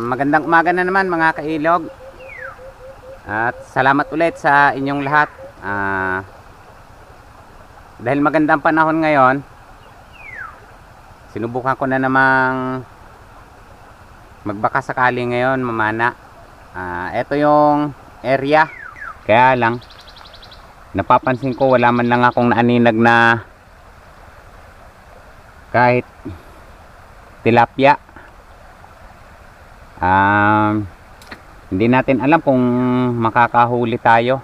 Magandang umaga na naman mga kailog. At salamat ulit sa inyong lahat. Dahil magandang panahon ngayon, sinubukan ko na namang magbaka sakali ngayon mamana. Ito yung area. Kaya lang napapansin ko wala man lang akong naaninag na kahit tilapia. Hindi natin alam kung makakahuli tayo.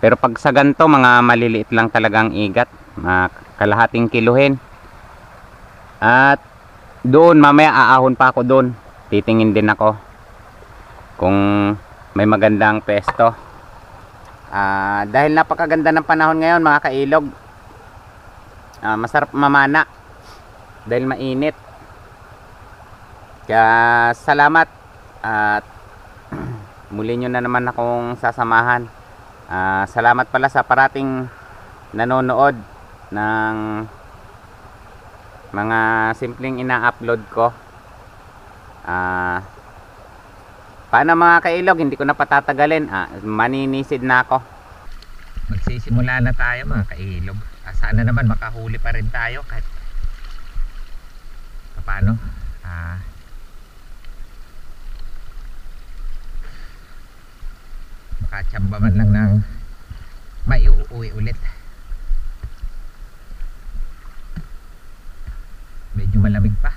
Pero pag sa ganito, mga maliliit lang talagang igat, kalahating kiluhin. At doon mamaya aahon pa ako doon. Titingin din ako kung may magandang pesto. Dahil napakaganda ng panahon ngayon mga kailog, masarap mamana dahil mainit. Kaya salamat at muli nyo na naman akong sasamahan. Salamat pala sa parating nanonood ng mga simpleng ina-upload ko. Paano mga kailog, hindi ko na patatagalin. Maninisid na ako. Magsisimula na tayo mga kailog. Sana naman makahuli pa rin tayo kahit paano. Makachamba man lang ng maiuwi ulit. Medyo malamig pa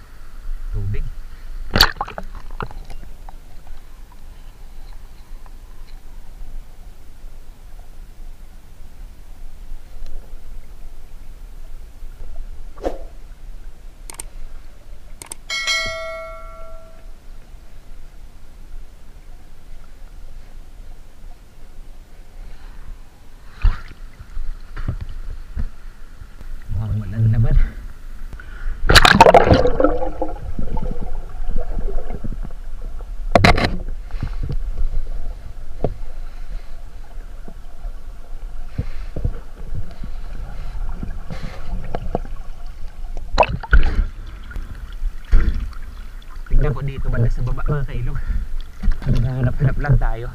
tubig. Walang naman. Tingnan ko dito banda sa baba mga kailog. Hanap-hanap lang tayo.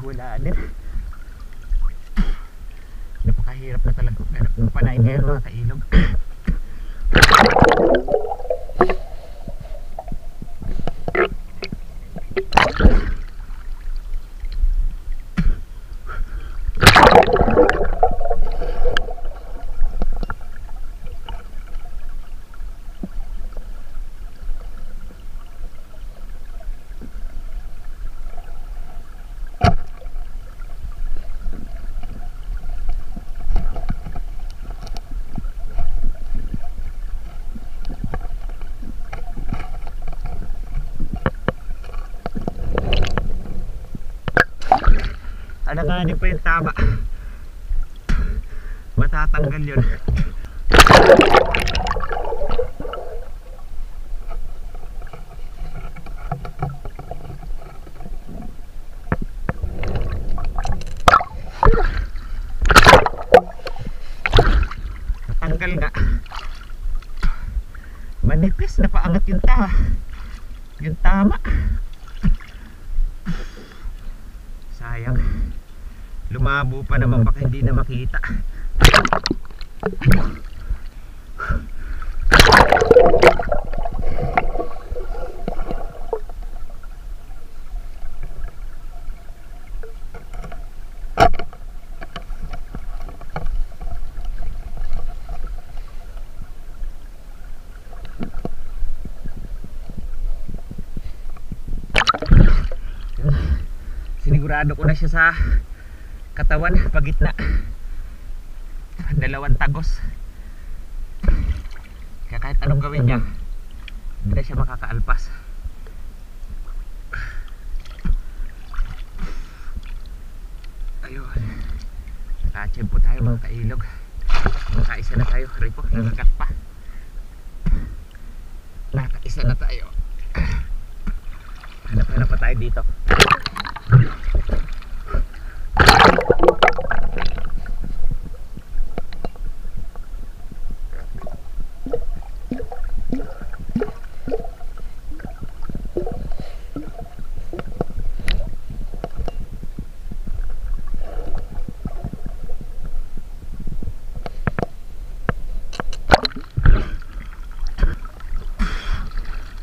Wala din. Napakahirap na talaga ng panay ngayon mga kailog. Alanganin pa yung tama. Matatanggal yun. Natanggal nga. Manipis na paangat yung tama. Yung tama. Sayang. Lumabo pa naman, baka hindi na makita. Sinigurado ko na siya sa katawan, pagitna. Dalawang tagos. Kaya kahit anong gawin niya, hindi na siya makakaalpas. Ayun. Naka-achieve po tayo mga kailog. Nakaisa na tayo. Ripo, nagagat pa. Nakaisa na tayo. Hanap-hanap pa tayo dito.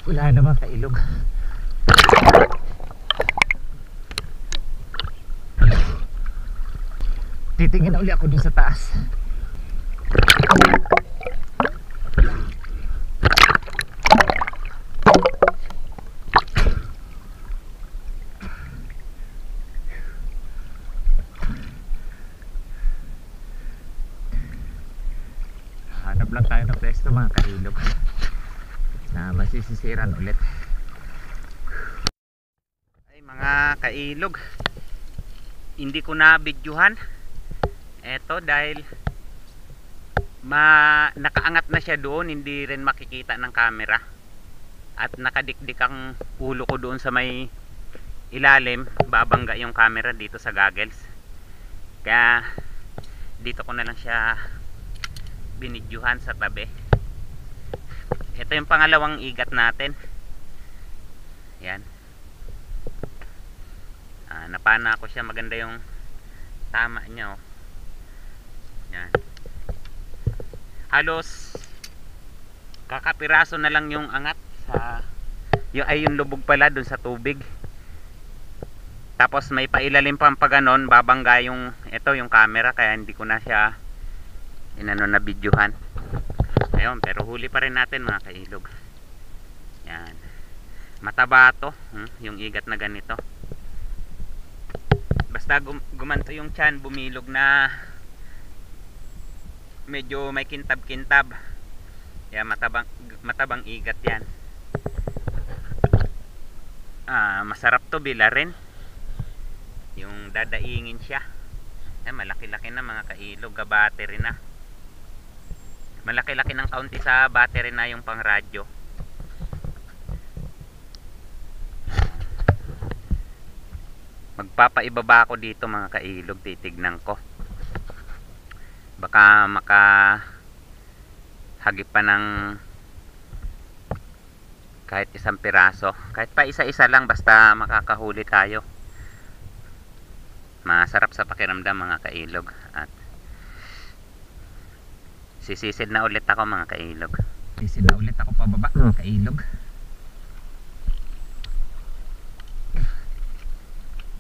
Wala naman kailog. Titingin na uli ako dun sa taas. Hanap lang tayo ng pwesto mga kailog na masisisiran ulit. Ay mga kailog, hindi ko na bidyuhan eto dahil nakaangat na siya doon, hindi rin makikita ng camera at nakadikdik ang ulo ko doon sa may ilalim, babangga yung camera dito sa goggles, kaya dito ko na lang siya binidyuhan sa tabi. Ito yung pangalawang igat natin. Yan. Napana ko siya, maganda yung tama niya, oh. Yan. Halos kakapiraso na lang yung angat sa yung lubog pala dun sa tubig. Tapos may pailalim pa pa ganon, babangga yung yung camera, kaya hindi ko na siya na bidyuhan. Ayun, pero huli pa rin natin mga kailog. Yan. Mataba to, yung igat na ganito. Basta gumanto yung tiyan, bumilog na medyo may kintab-kintab. Yan, matabang igat yan. Masarap to bilarin. Yung dadaingin siya. Yan, malaki-laki na mga kailog, battery na. Malaki-laki ng kaunti sa battery na yung pang radyo. Magpapaibaba ako dito mga kailog, titignan ko. Baka makahagip pa ng kahit isang piraso. Kahit pa isa-isa lang, basta makakahuli tayo. Masarap sa pakiramdam mga kailog. At sisisid na ulit ako mga kailog. Sisid na ulit ako pababa mga kailog.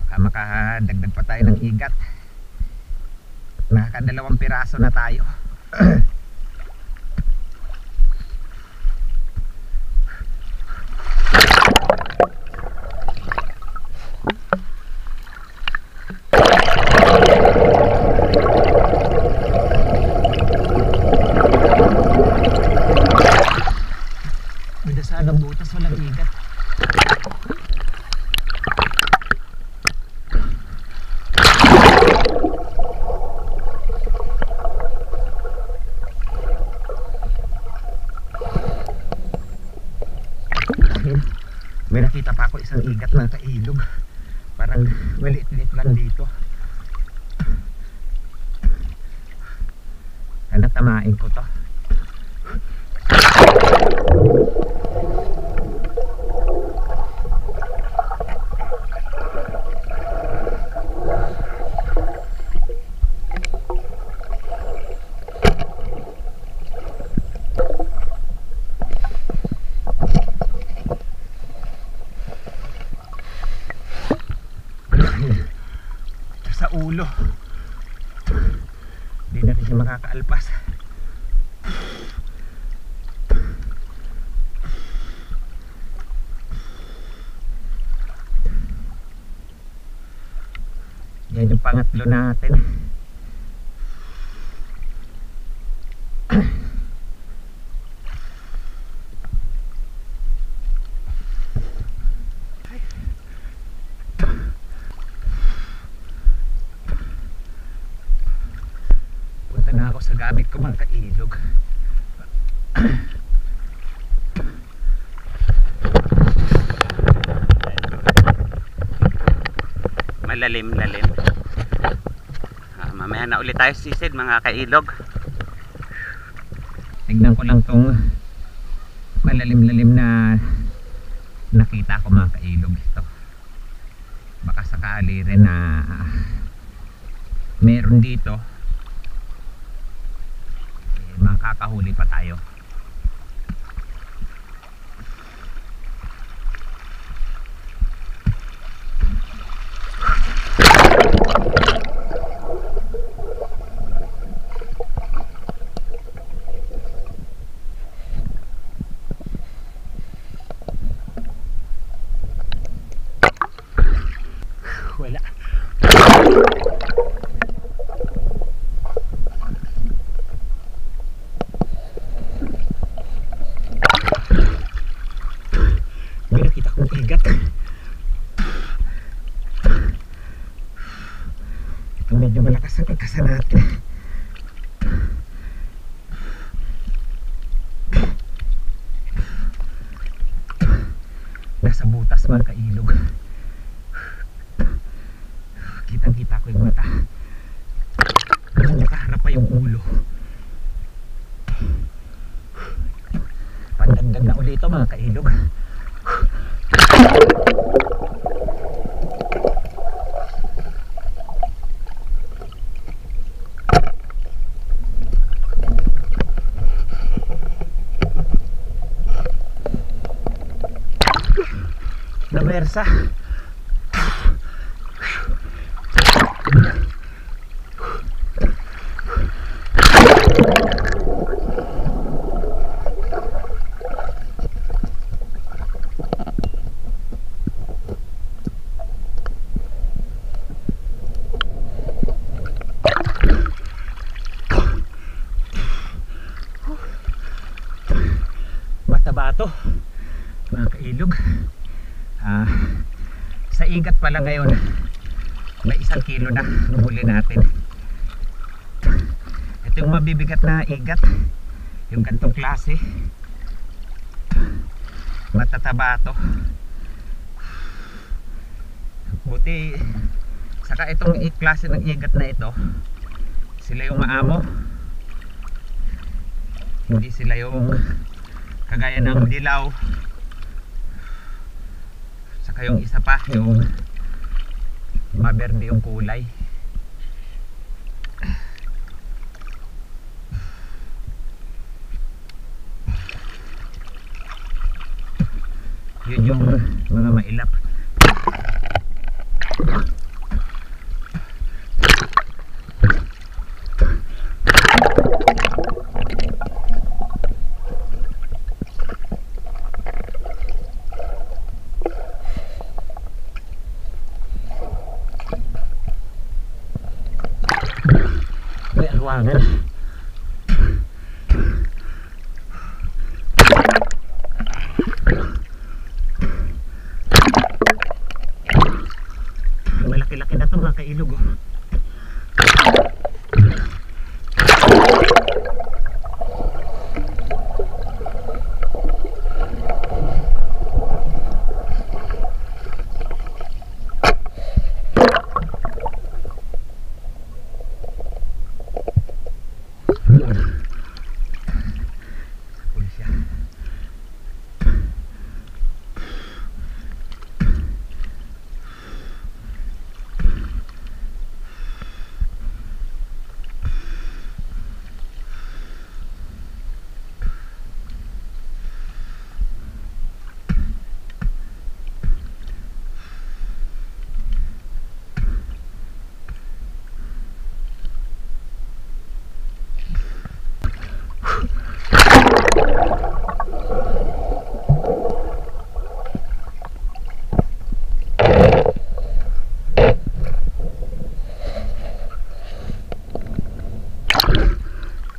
Baka makadagdag pa tayo ng igat. Nakakadalawang piraso na tayo. Ang butas, walang igat. May nakita pa ako isang igat na kailog. Parang maliit-liit lang dito. Kaya tamain ko to. Sa ulo, hindi natin siya makakaalpas. Yan yung pangatlo natin. sa gamit ko mga kailog. Malalim-lalim. Mamaya na ulit tayo sisid mga kailog. Tignan ko lang tong malalim-lalim na nakita ko mga kailog ito. Baka sakali rin na meron dito, makakahuli pa tayo. Wala. May nakita kong igat. Ito medyo malakas ang pagkasa natin. Nasa butas mga kailog. Kitang-kita ko yung mata. Nakaharap pa yung ulo. Pandagdag na ulit ito mga kailog. Namersa. Mataba to mga kailog. Sa igat pala ngayon may 1 kilo na nahuli natin. Ito yung mabibigat na igat, yung gantong klase, matataba to. Buti saka itong klase ng igat na ito, sila yung maamo, hindi sila yung kagaya ng dilaw. Saka yung isa pa, yung maberde yung kulay. Yun yung mga mailap. May alwangan. Malaki-laki na ito mga kailog, oh.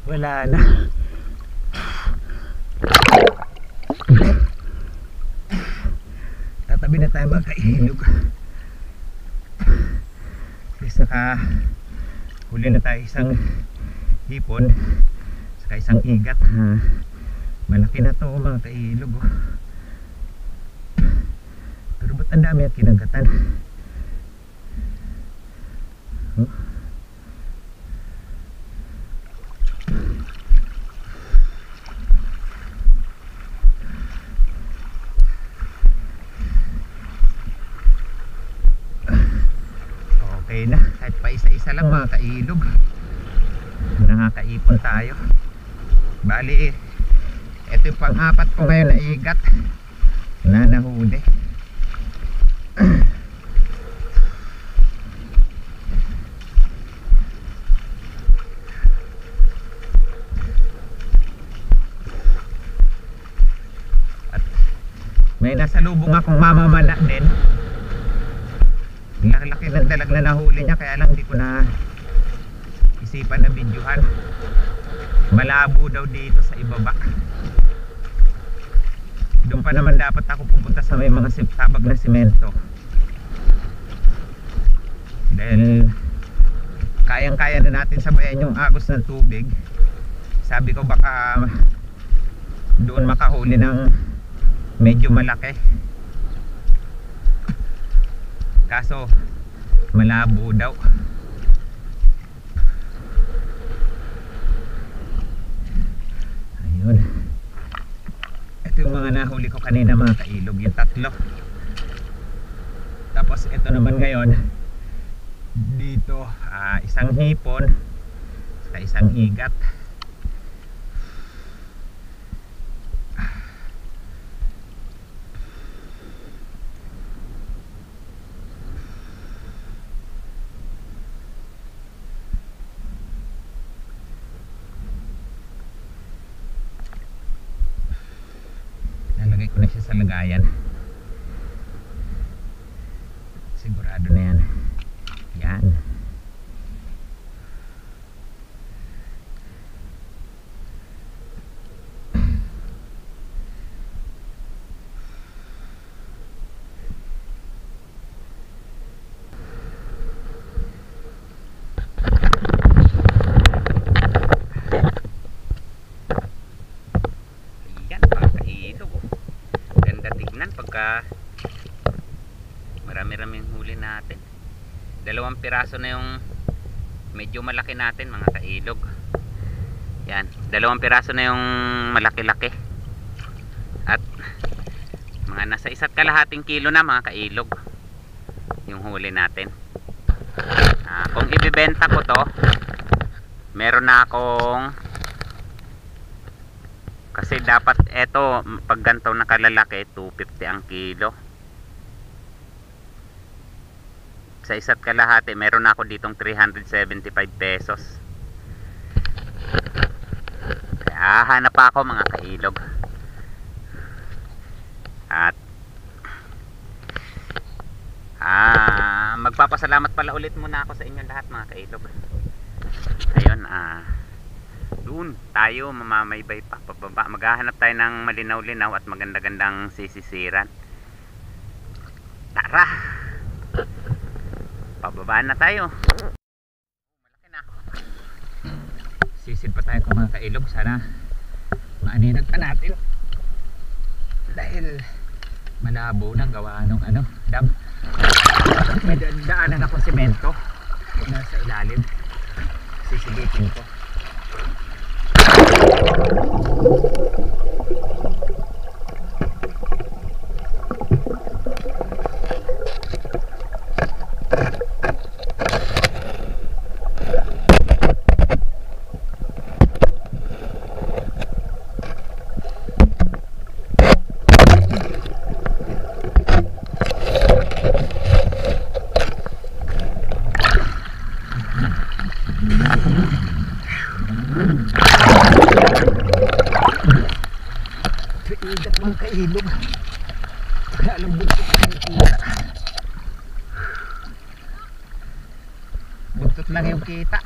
Wala na. Tatabi na tayo mga kailog. Saka huli na tayo isang hipon saka isang igat. Malaki na to mga kailog, oh. Pero ba't ang dami at kinagatan? Oh. Okay na, kahit pa isa-isa lang mga kailog, nakakaipon tayo. Bali, ito yung pang-apat ko ngayon na igat na nahuli. At may nasalubong akong mamamala din. Laki ng dalag na nahuli niya, kaya lang hindi ko na isipan na videohan. Malabo daw dito sa ibaba. Doon pa naman dapat ako pupunta sa may mga tabag na simento, dahil kayang-kaya na natin sabayan yung agos ng tubig. Sabi ko baka doon makahuli ng medyo malaki, kaso malabo daw. Ayun, ito yung mga nahuli ko kanina mga kailog, yung tatlo. Tapos ito naman ngayon dito, isang hipon saka isang igat. Nalagay ko na siya sa lagayan, sigurado na yan. Yan. Pagka marami-raming huli natin, 2 piraso na yung medyo malaki natin mga kailog. Yan, 2 piraso na yung malaki-laki at mga nasa 1.5 kilo na mga kailog yung huli natin. Kung ibibenta ko to, meron na akong, kasi dapat eto pag ganito nakalalaki 250 ang kilo. Sa 1.5 meron na ako ditong 375 pesos. Kaya hanap ako mga kailog. At magpapasalamat pala ulit muna ako sa inyo lahat mga kailog. Ayun, doon tayo mamamaybay pa pababa. Maghahanap tayo ng malinaw-linaw at maganda-gandang sisisiran. Tara, pababaan na tayo. Malaki na. Sisid pa tayo kung mga kailog. Sana maaninag pa natin, dahil malabo na gawa ng dam. May daanan ako semento nasa ilalim. Sisibitin ko. Igat mga kailog, kaya alam buntot lang yung kita. Buntot lang yung kita.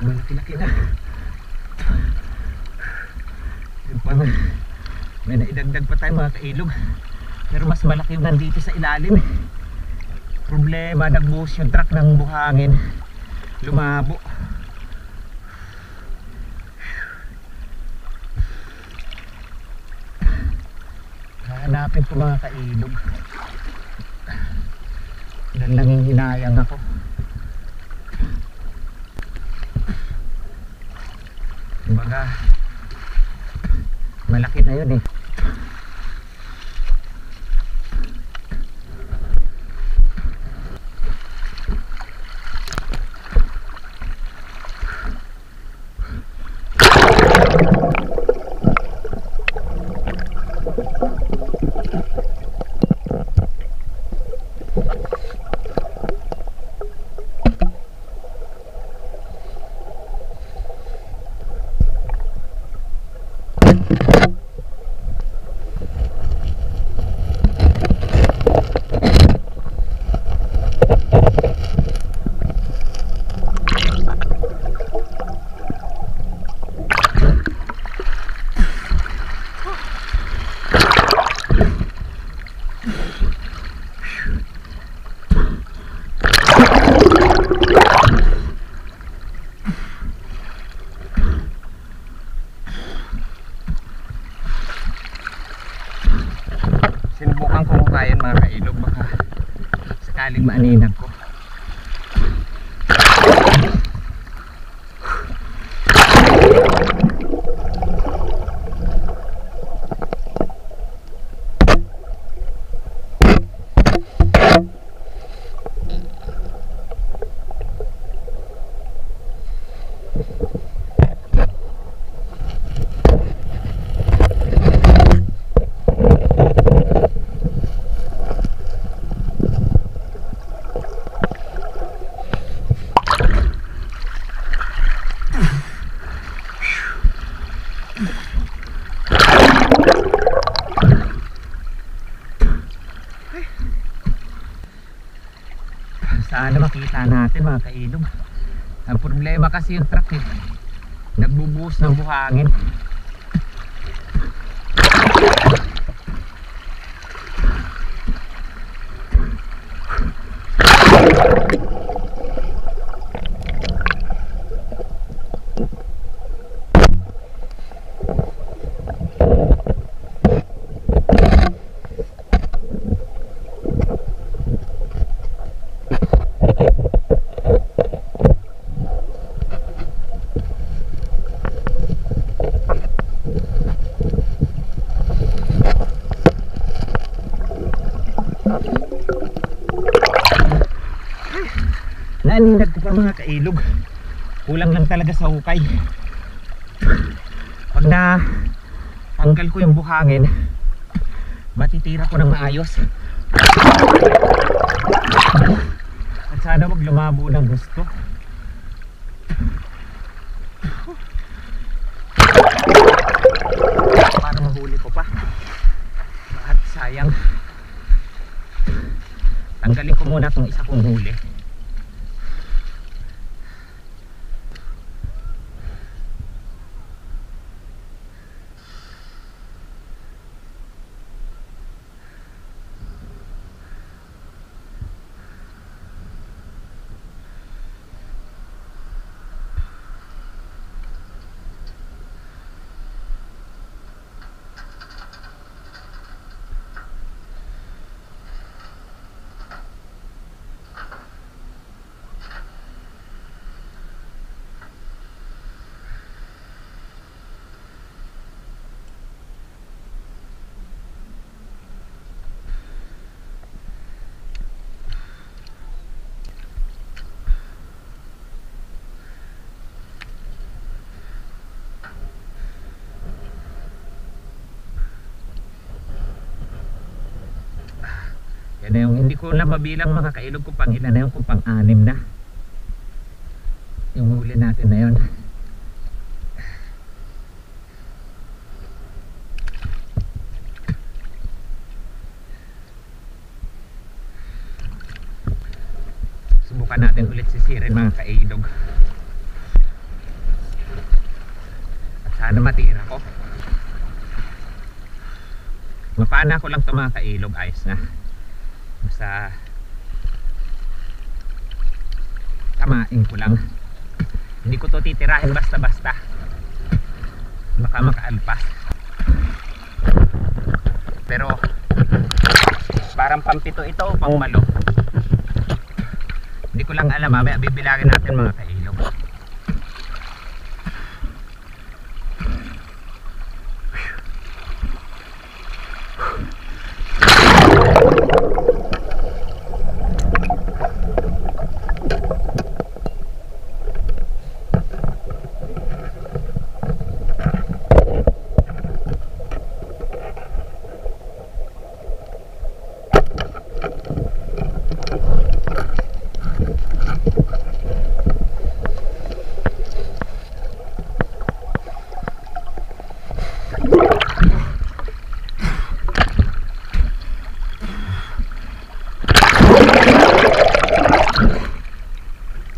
Malaki-laki na. May naidagdag pa tayo mga kailog, pero mas malaki yung nandito sa ilalim. Problema, nagbuhos yung truck ng buhangin, lumabo. Hanapin ko mga kailog. Nanginginayang ako. Kumbaga malaki na yun eh. Sinubukan ko kung kaya mga kailog, baka sakaling maaninag ko. Sana makita natin mga kailog. Ang problema kasi yung truck eh, nagbubuhos ng buhangin. Naninag ko pa mga kailog, kulang lang talaga sa hukay. Pag na tanggal ko yung buhangin, matitira ko ng maayos. At sana wag lumabo ng gusto. Para mahuli ko pa. At sayang, tanggalin ko muna itong isa kong huli. Yan na yung, hindi ko na mabilang mga kailog kung pang ilan na yun, kung pang 6 na yung huli natin na yun. Subukan natin ulit sisirin mga kailog. At sana matira ko. Mapana ko lang ito mga kailog, ayos na. Basta tamain ko lang. Hindi ko to titirahin basta-basta. Baka makaalpas. Pero parang pampito ito o pangmalo. Hindi ko lang alam, mamaya bibilangin natin mga kailog.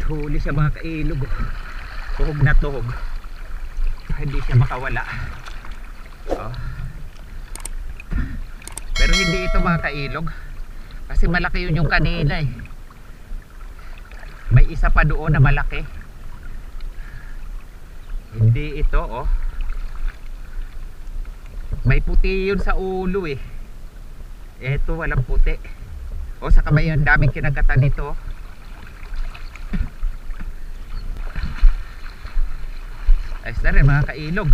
Huli siya mga kailog. Tuhog na tuhog. Hindi siya makawala. Oh. Pero hindi ito mga kailog. Kasi malaki yun yung kanina eh. May isa pa doon na malaki. Hindi ito oh. May puti yun sa ulo eh. Eto walang puti. O sa kamay ang daming kinagatan nito. Ayos na rin mga kailog.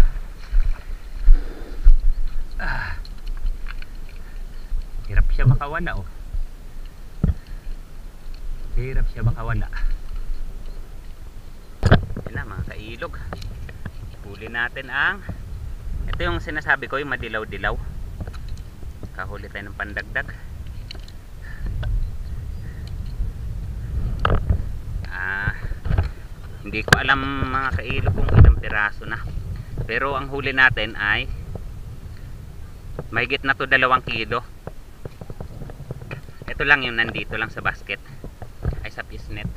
Hirap siya makawala oh. Hirap siya makawala. Yan na mga kailog. Huli natin ang, ito yung sinasabi ko, yung madilaw-dilaw. Kahuli tayo ng pandagdag. Hindi ko alam mga kailog kung ilang piraso na. Pero ang huli natin ay mahigit na to 2 kilo. Ito lang yung nandito lang sa basket. Ay sa pisnet.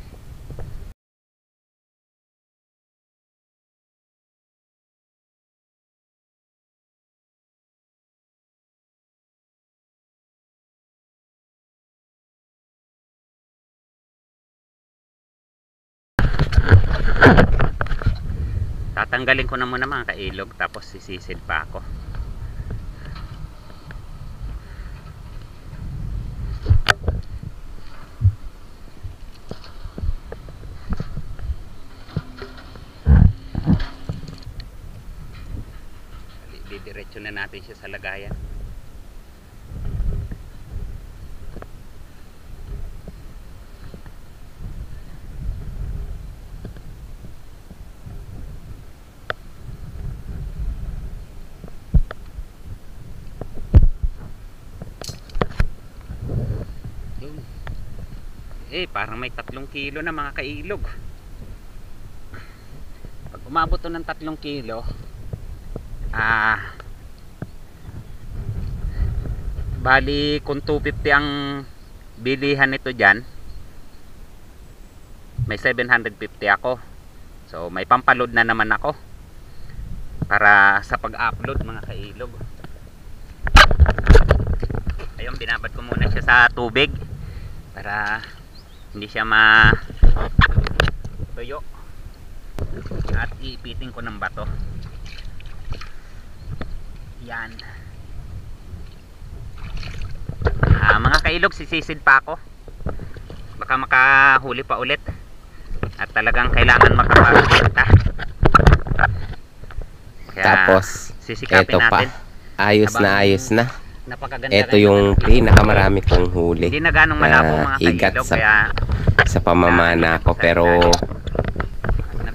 Tatanggalin ko na muna mga kailog, tapos sisisid pa ako. Didiretso na natin siya sa lagayan. Parang may 3 kilo na mga kailog. Pag umabot to ng 3 kilo, bali kung 250 ang bilihan nito dyan, may 750 ako. So may pampaload na naman ako para sa pag-upload mga kailog. Ayun, binabad ko muna siya sa tubig para hindi siya tuyo. At iipitin ko ng bato. Yan. Mga kailog, sisisid pa ako. Baka makahuli pa ulit. At talagang kailangan makapagpunta. Tapos sisikapin eto natin. Pa, ayos na ayos na. Napakaganda. Ito yung pinakamarami kong huli. Hindi na ganong malabo mga higat kailog, sa, kaya sa pamamana ko, pero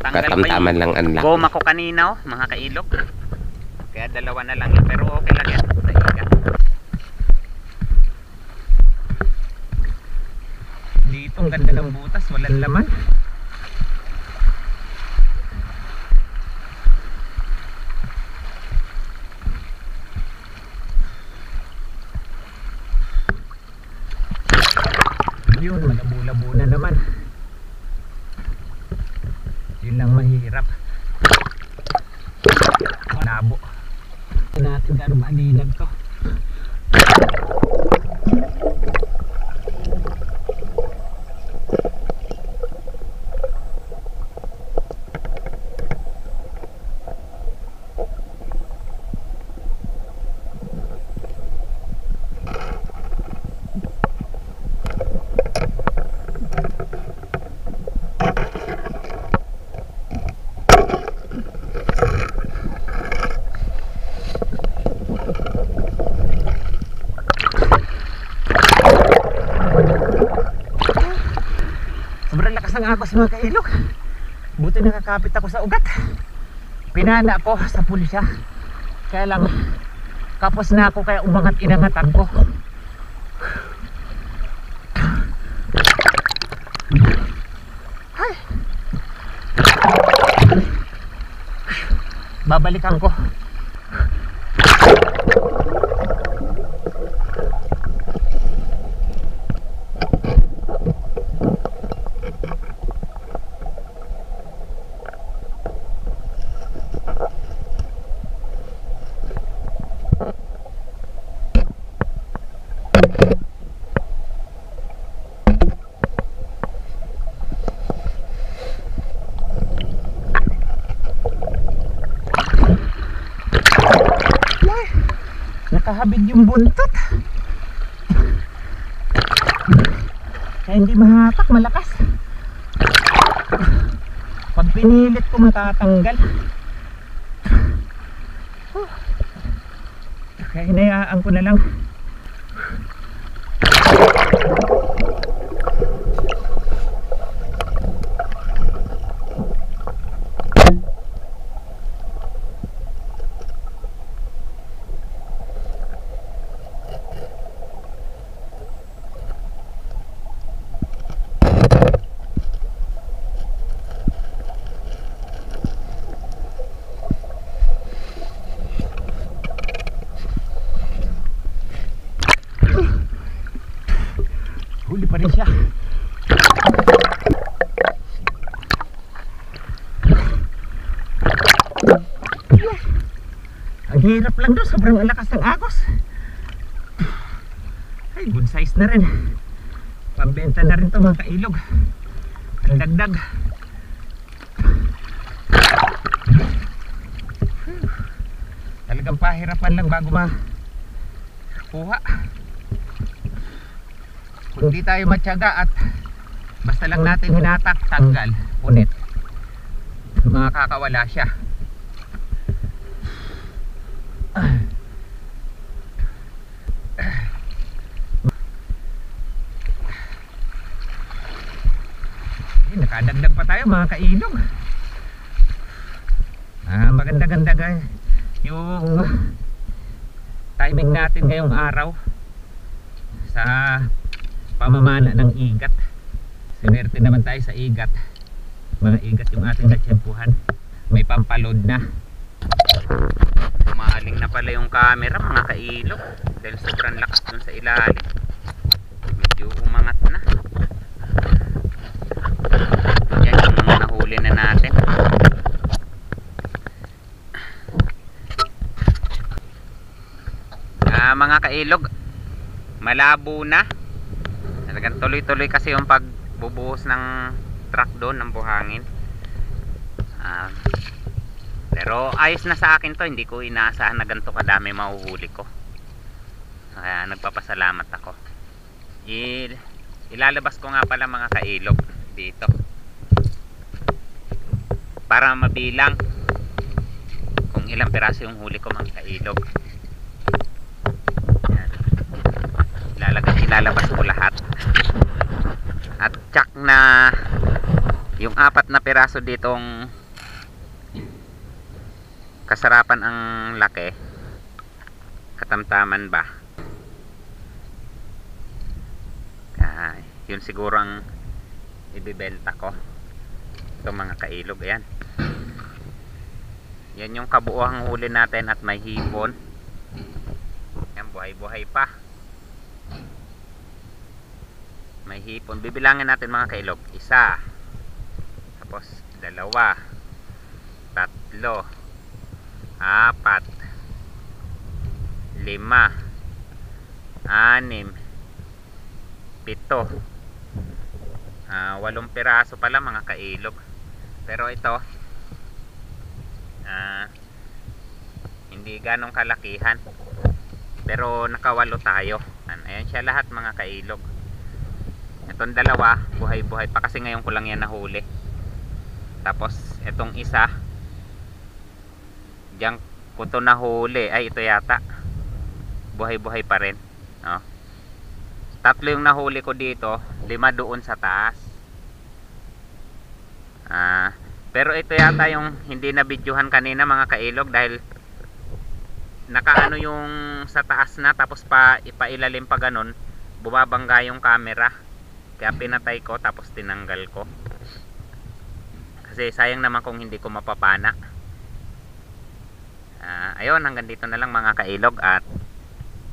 katamtaman lang ang laki. goma ko kanina mga kailog. Kaya 2 na lang yun, pero okay lang yan sa higat. dito, ang ganda ng butas, walang laman. Yun, malabo-labo na naman. Yun lang mahirap. Malabo. Natin gano'ng malilag to. Sobrang lakas ng agos mga kailog. Buti nakakapit ako sa ugat. Pinana ko sa pulisya. Kaya lang kapos na ako kaya inangatan ko. Ay. Babalikan ko. Nakahabig yung buntot. Kaya hindi mahatak, malakas. Pag pinilit ko matatanggal. Kaya hinayaan ko na lang. Huli pa rin siya. Ang hirap lang doon, sobrang lakas ng agos. Ay, good size na rin. Pambenta na rin to mga kailog. Ang dagdag. Talagang pahirapan lang bago makuha. Kung di tayo matyaga at basta lang natin hinatak, tanggal, punit, makakawala siya. Nakadagdag pa tayo mga kailog. Maganda-ganda guys yung timing natin ngayong araw sa pamamana ng igat. Sinerte naman tayo sa igat. Mga igat yung ating natsyempuhan. May pampalod na. Umaling na pala yung camera mga kailog dahil sobrang lakas dun sa ilalim. Medyo umangat na. Yan yung nahuli na natin. Mga kailog, malabo na. Talagang tuloy-tuloy kasi yung pagbubuhos ng truck doon ng buhangin. Pero ayos na sa akin to. Hindi ko inaasahan na ganito kadami mahuhuli ko. Kaya nagpapasalamat ako. Ilalabas ko nga pala mga kailog dito para mabilang kung ilang piraso yung huli ko mga kailog. Ilalabas ko lahat at tsak na yung 4 na piraso ditong kasarapan ang laki, katamtaman ba, yun siguro ang ibibenta ko. Ito mga kailog, ayan. Yan yung kabuuang huli natin at may hipon. Yan, buhay-buhay pa. May hipon. Bibilangin natin mga kailog. 1, tapos 2, 3, 4, 5, 6, 7, 8, 8 piraso pala mga kailog. Pero ito hindi ganong kalakihan, pero nakawalo tayo. Ayan siya lahat mga kailog. Itong 2 buhay-buhay pa kasi ngayon ko lang yan nahuli. Tapos itong isa diyan ko to nahuli, ay ito yata buhay-buhay pa rin, no? 3 yung nahuli ko dito, 5 doon sa taas. Pero ito yata yung hindi na videohan kanina mga kailog, dahil nakaano yung sa taas na, tapos ipailalim pa ganun, bumabangga yung camera, kaya pinatay ko tapos tinanggal ko kasi sayang naman kung hindi ko mapapana. Ayun, hanggang dito na lang mga kailog at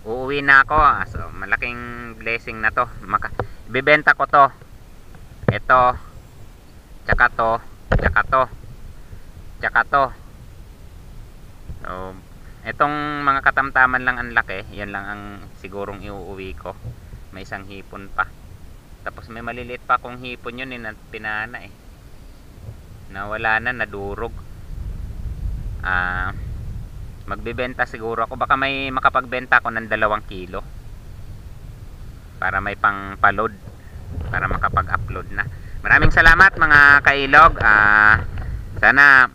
uuwi na ako. So malaking blessing na to. Ibebenta ko to, ito, tsaka to, tsaka to, tsaka to. So etong mga katamtaman lang ang laki, yan lang ang sigurong iuuwi ko. May isang hipon pa, tapos may maliliit pa akong hipon, yun pinana nawala na, nadurog. Magbebenta siguro ako, baka may makapagbenta ako ng 2 kilo para may pang palod, para makapag-upload na. Maraming salamat mga kailog. Sana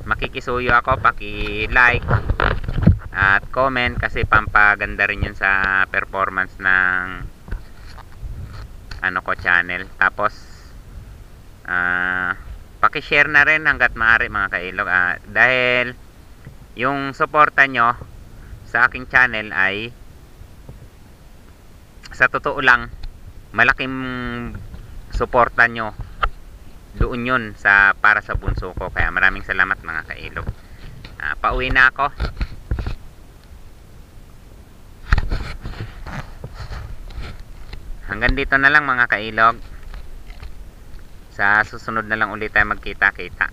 makikisuyo ako, paki-like at comment kasi pampaganda rin yun sa performance ng channel. Tapos paki-share na rin hanggat maaari mga kailog, dahil yung suporta nyo sa aking channel ay sa totoo lang malaking suporta nyo doon yun para sa bunso ko. Kaya maraming salamat mga kailog. Pauwi na ako. Hanggang dito na lang mga kailog. Sa susunod na lang ulit tayo magkita-kita.